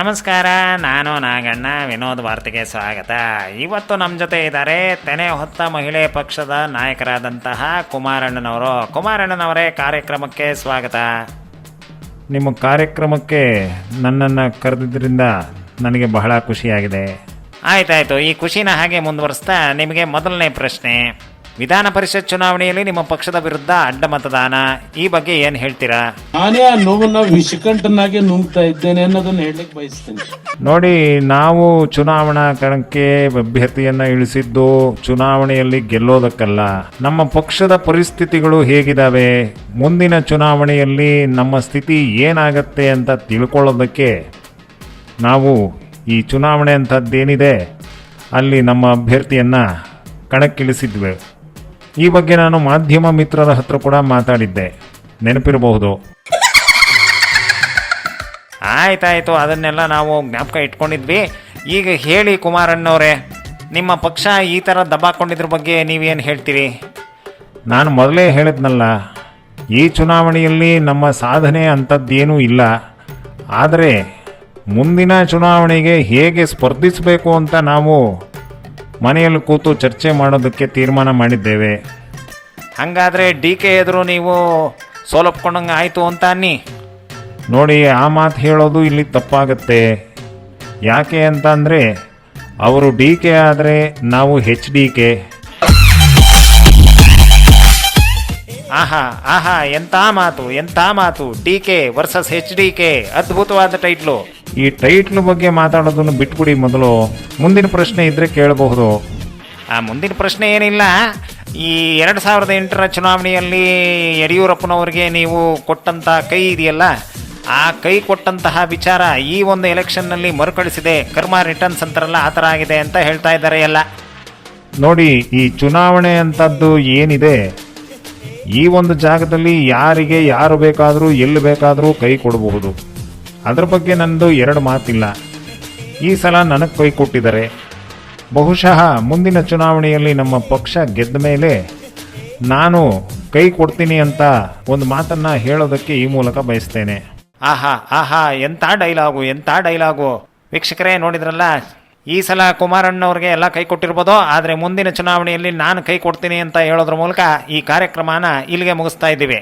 ನಮಸ್ಕಾರ, ನಾನು ನಾಗಣ್ಣ. ವಿನೋದ್ ವಾರ್ತೆಗೆ ಸ್ವಾಗತ. ಇವತ್ತು ನಮ್ಮ ಜೊತೆ ಇದ್ದಾರೆ ತೆನೆ ಹೊತ್ತ ಮಹಿಳೆ ಪಕ್ಷದ ನಾಯಕರಾದಂತಹ ಕುಮಾರಣ್ಣನವರು. ಕುಮಾರಣ್ಣನವರೇ, ಕಾರ್ಯಕ್ರಮಕ್ಕೆ ಸ್ವಾಗತ. ನಿಮ್ಮ ಕಾರ್ಯಕ್ರಮಕ್ಕೆ ನನ್ನನ್ನು ಕರೆದಿದ್ದರಿಂದ ನನಗೆ ಬಹಳ ಖುಷಿಯಾಗಿದೆ. ಆಯ್ತಾಯ್ತು, ಈ ಖುಷಿನ ಹಾಗೆ ಮುಂದುವರಿಸ್ತಾ ನಿಮಗೆ ಮೊದಲನೇ ಪ್ರಶ್ನೆ. ವಿಧಾನ ಪರಿಷತ್ ಚುನಾವಣೆಯಲ್ಲಿ ನಿಮ್ಮ ಪಕ್ಷದ ವಿರುದ್ಧ ಅಡ್ಡ ಮತದಾನ, ಈ ಬಗ್ಗೆ ಏನು ಹೇಳ್ತೀರಾ? ನಾನೇ ಆ ನೋವನ್ನ ವಿಷಕಂಠನಾಗೆ ನುಂಗ್ತಾ ಇದ್ದೇನೆ ಅನ್ನೋದನ್ನ ಹೇಳಲಿಕ್ಕೆ ಬಯಸ್ತೇನೆ. ನೋಡಿ, ನಾವು ಚುನಾವಣಾ ಕಣಕ್ಕೆ ಅಭ್ಯರ್ಥಿಯನ್ನ ಇಳಿಸಿದ್ದು ಚುನಾವಣೆಯಲ್ಲಿ ಗೆಲ್ಲೋದಕ್ಕಲ್ಲ. ನಮ್ಮ ಪಕ್ಷದ ಪರಿಸ್ಥಿತಿಗಳು ಹೇಗಿದ್ದಾವೆ, ಮುಂದಿನ ಚುನಾವಣೆಯಲ್ಲಿ ನಮ್ಮ ಸ್ಥಿತಿ ಏನಾಗತ್ತೆ ಅಂತ ತಿಳ್ಕೊಳ್ಳೋದಕ್ಕೆ ನಾವು ಈ ಚುನಾವಣೆ ಅಂಥದ್ದೇನಿದೆ ಅಲ್ಲಿ ನಮ್ಮ ಅಭ್ಯರ್ಥಿಯನ್ನ ಕಣಕ್ಕಿಳಿಸಿದ್ವಿ. ಈ ಬಗ್ಗೆ ನಾನು ಮಾಧ್ಯಮ ಮಿತ್ರರ ಹತ್ರ ಕೂಡ ಮಾತಾಡಿದ್ದೆ, ನೆನಪಿರಬಹುದು. ಆಯ್ತಾಯ್ತು, ಅದನ್ನೆಲ್ಲ ನಾವು ಜ್ಞಾಪಕ ಇಟ್ಕೊಂಡಿದ್ವಿ. ಈಗ ಹೇಳಿ ಕುಮಾರಣ್ಣವರೇ, ನಿಮ್ಮ ಪಕ್ಷ ಈ ಥರ ದಬ್ಬಾಕೊಂಡಿದ್ರ ಬಗ್ಗೆ ನೀವೇನು ಹೇಳ್ತೀರಿ? ನಾನು ಮೊದಲೇ ಹೇಳಿದ್ನಲ್ಲ, ಈ ಚುನಾವಣೆಯಲ್ಲಿ ನಮ್ಮ ಸಾಧನೆ ಅಂಥದ್ದೇನೂ ಇಲ್ಲ. ಆದರೆ ಮುಂದಿನ ಚುನಾವಣೆಗೆ ಹೇಗೆ ಸ್ಪರ್ಧಿಸಬೇಕು ಅಂತ ನಾವು ಮನೆಯಲ್ಲಿ ಕೂತು ಚರ್ಚೆ ಮಾಡೋದಕ್ಕೆ ತೀರ್ಮಾನ ಮಾಡಿದ್ದೇವೆ. ಹಾಗಾದರೆ ಡಿ ಕೆ ಎದುರು ನೀವು ಸೋಲಪ್ಕೊಂಡಂಗೆ ಆಯಿತು ಅಂತ ಅನ್ನಿ. ನೋಡಿ, ಆ ಮಾತು ಹೇಳೋದು ಇಲ್ಲಿ ತಪ್ಪಾಗತ್ತೆ. ಯಾಕೆ ಅಂತ ಅಂದರೆ, ಅವರು ಡಿ ಕೆ ಆದರೆ ನಾವು HDK. ಆಹಾ, ಎಂಥ ಮಾತು. ಡಿ ಕೆ ವರ್ಸಸ್ HDK, ಅದ್ಭುತವಾದ ಟೈಟ್ಲು. ಈ ಟೈಟ್ಲ್ ಬಗ್ಗೆ ಮಾತಾಡೋದನ್ನು ಬಿಟ್ಬಿಡಿ. ಮೊದಲು ಮುಂದಿನ ಪ್ರಶ್ನೆ ಇದ್ದರೆ ಕೇಳಬಹುದು. ಮುಂದಿನ ಪ್ರಶ್ನೆ ಏನಿಲ್ಲ. ಈ 2008ರ ಚುನಾವಣೆಯಲ್ಲಿ ಯಡಿಯೂರಪ್ಪನವರಿಗೆ ನೀವು ಕೊಟ್ಟಂಥ ಕೈ ಇದೆಯಲ್ಲ, ಆ ಕೈ ಕೊಟ್ಟಂತಹ ವಿಚಾರ ಈ ಒಂದು ಎಲೆಕ್ಷನ್ನಲ್ಲಿ ಮರುಕಳಿಸಿದೆ. ಕರ್ಮ ರಿಟರ್ನ್ಸ್ ಅಂತಾರಲ್ಲ, ಆ ಥರ ಆಗಿದೆ ಅಂತ ಹೇಳ್ತಾ ಇದ್ದಾರೆ ಎಲ್ಲ. ನೋಡಿ, ಈ ಚುನಾವಣೆ ಅಂಥದ್ದು ಏನಿದೆ, ಈ ಒಂದು ಜಾಗದಲ್ಲಿ ಯಾರಿಗೆ ಯಾರು ಬೇಕಾದರೂ ಎಲ್ಲಿ ಬೇಕಾದರೂ ಕೈ ಕೊಡಬಹುದು. ಅದ್ರ ಬಗ್ಗೆ ನನ್ನದು ಎರಡು ಮಾತಿಲ್ಲ. ಈ ಸಲ ನನಗೆ ಕೈ ಕೊಟ್ಟಿದ್ದಾರೆ. ಬಹುಶಃ ಮುಂದಿನ ಚುನಾವಣೆಯಲ್ಲಿ ನಮ್ಮ ಪಕ್ಷ ಗೆದ್ದ ಮೇಲೆ ನಾನು ಕೈ ಕೊಡ್ತೀನಿ ಅಂತ ಒಂದು ಮಾತನ್ನು ಹೇಳೋದಕ್ಕೆ ಈ ಮೂಲಕ ಬಯಸ್ತೇನೆ. ಆಹಾ, ಎಂಥ ಡೈಲಾಗು. ವೀಕ್ಷಕರೇ, ನೋಡಿದ್ರಲ್ಲ, ಈ ಸಲ ಕುಮಾರಣ್ಣವ್ರಿಗೆ ಎಲ್ಲ ಕೈ ಕೊಟ್ಟಿರ್ಬೋದು, ಆದರೆ ಮುಂದಿನ ಚುನಾವಣೆಯಲ್ಲಿ ನಾನು ಕೈ ಕೊಡ್ತೀನಿ ಅಂತ ಹೇಳೋದ್ರ ಮೂಲಕ ಈ ಕಾರ್ಯಕ್ರಮನ ಇಲ್ಲಿಗೆ ಮುಗಿಸ್ತಾ ಇದ್ದೀವಿ.